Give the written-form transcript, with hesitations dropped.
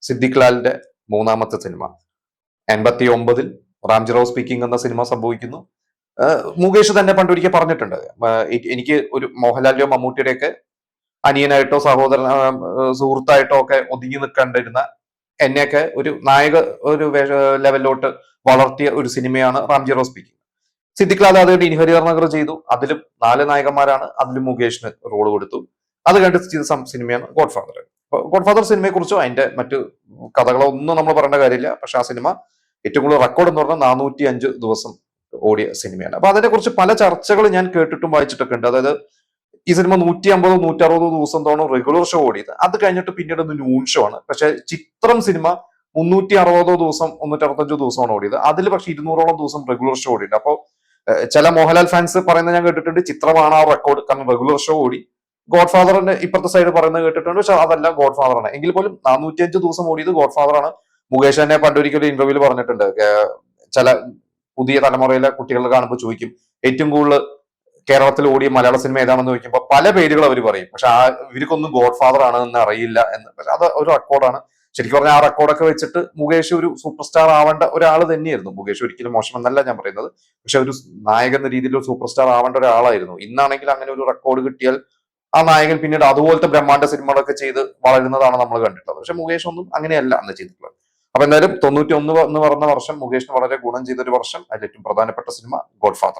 സിദ്ദിഖ് ലാലിന്റെ മൂന്നാമത്തെ cinema. 89-ൽ Ramji Rao speaking എന്ന cinema സംഭവിക്കുന്നു. മുകേഷ് തന്നെ പണ്ടൊരിക്കൽ പറഞ്ഞിട്ടുണ്ട്, എനിക്ക് ഒരു മോഹൻലാലിന്റെയോ മമ്മൂട്ടിയുടെ ഒക്കെ അനിയനായിട്ടോ സഹോദരൻ സുഹൃത്തായിട്ടോ ഒക്കെ ഒതുങ്ങി നിൽക്കേണ്ടിരുന്ന എന്നെയൊക്കെ ഒരു നായക ഒരു ലെവലിലോട്ട് വളർത്തിയ ഒരു സിനിമയാണ് റാംജി റാവു സ്പീക്കിംഗ്. സിദ്ദിഖ് ലാൽ അതുകൊണ്ട് ഇൻഹരിയർ നഗർ ചെയ്തു. അതിലും 4 നായകന്മാരാണ്, അതിലും മുകേഷിന് റോൾ കൊടുത്തു. അത് കഴിഞ്ഞിട്ട് ചെയ്ത സിനിമയാണ് ഗോഡ് ഫാദർ. ഗോഡ് ഫാദർ സിനിമയെ കുറിച്ചോ അതിന്റെ മറ്റു കഥകളോ ഒന്നും നമ്മൾ പറയേണ്ട കാര്യമില്ല. പക്ഷെ ആ സിനിമ ഏറ്റവും കൂടുതൽ റെക്കോർഡ് എന്ന് പറഞ്ഞാൽ 405 ദിവസം ഓടിയ സിനിമയാണ്. അപ്പൊ അതിനെ കുറിച്ച് പല ചർച്ചകൾ ഞാൻ കേട്ടിട്ടും വായിച്ചിട്ടൊക്കെ ഉണ്ട്. അതായത് ഈ സിനിമ 150 160 ദിവസം തോന്നും റെഗുലർ ഷോ ഓടിയത്. അത് കഴിഞ്ഞിട്ട് പിന്നീട് ഒന്ന് ന്യൂൺ ഷോ ആണ്. പക്ഷെ ചിത്രം സിനിമ 360 ദിവസം 365 ദിവസമാണ് ഓടിയത്. അതിൽ പക്ഷെ 200ഓളം ദിവസം റെഗുലർ ഷോ ഓടിയിട്ടുണ്ട്. അപ്പോൾ ചില മോഹൻലാൽ ഫാൻസ് പറയുന്നത് ഞാൻ കേട്ടിട്ടുണ്ട്, ചിത്രമാണ് ആ റെക്കോർഡ്, കാരണം റെഗുലർ ഷോ ഓടി. ഗോഡ് ഫാദറിന്റെ ഇപ്പുറത്തെ സൈഡ് പറയുന്നത് കേട്ടിട്ടുണ്ട്, പക്ഷെ അതല്ല, ഗോഡ് ഫാദർ ആണ്. എങ്കിൽ പോലും 405 ദിവസം ഓടിയത് ഗോഡ് ഫാദർ ആണ്. മുകേഷ് തന്നെ പണ്ടൊരിക്കലും ഇന്റർവ്യൂവിൽ പറഞ്ഞിട്ടുണ്ട്, ചില പുതിയ തലമുറയിലെ കുട്ടികൾ കാണുമ്പോൾ ചോദിക്കും ഏറ്റവും കൂടുതൽ കേരളത്തിൽ ഓടിയ മലയാള സിനിമ ഏതാണെന്ന് ചോദിക്കുമ്പോൾ പല പേരുകൾ അവർ പറയും. പക്ഷെ ഇവർക്കൊന്നും ഗോഡ് ഫാദർ ആണ് എന്ന് അറിയില്ല എന്ന്. പക്ഷെ അത് ഒരു റെക്കോർഡാണ്. ശരിക്കും പറഞ്ഞാൽ ആ റെക്കോർഡൊക്കെ വെച്ചിട്ട് മുകേഷ് ഒരു സൂപ്പർ സ്റ്റാർ ആവേണ്ട ഒരാൾ തന്നെയായിരുന്നു. മുകേഷ് ഒരിക്കലും മോശമെന്നല്ല ഞാൻ പറയുന്നത്, പക്ഷെ ഒരു നായകൻ എന്ന രീതിയിൽ ഒരു സൂപ്പർ സ്റ്റാർ ആവേണ്ട ഒരാളായിരുന്നു. ഇന്നാണെങ്കിൽ അങ്ങനെ ഒരു റെക്കോർഡ് കിട്ടിയാൽ ആ നായകൻ പിന്നീട് അതുപോലത്തെ ബ്രഹ്മാണ്ഡ സിനിമകളൊക്കെ ചെയ്ത് വളരുന്നതാണ് നമ്മൾ കണ്ടിട്ടുള്ളത്. പക്ഷെ മുകേഷ് ഒന്നും അങ്ങനെയല്ല അന്ന് ചെയ്തിട്ടുള്ളത്. അപ്പൊ എന്തായാലും 91 എന്ന് പറഞ്ഞ വർഷം മുകേഷിന് വളരെ ഗുണം ചെയ്ത ഒരു വർഷം. അതിൽ ഏറ്റവും പ്രധാനപ്പെട്ട സിനിമ ഗോഡ് ഫാദർ.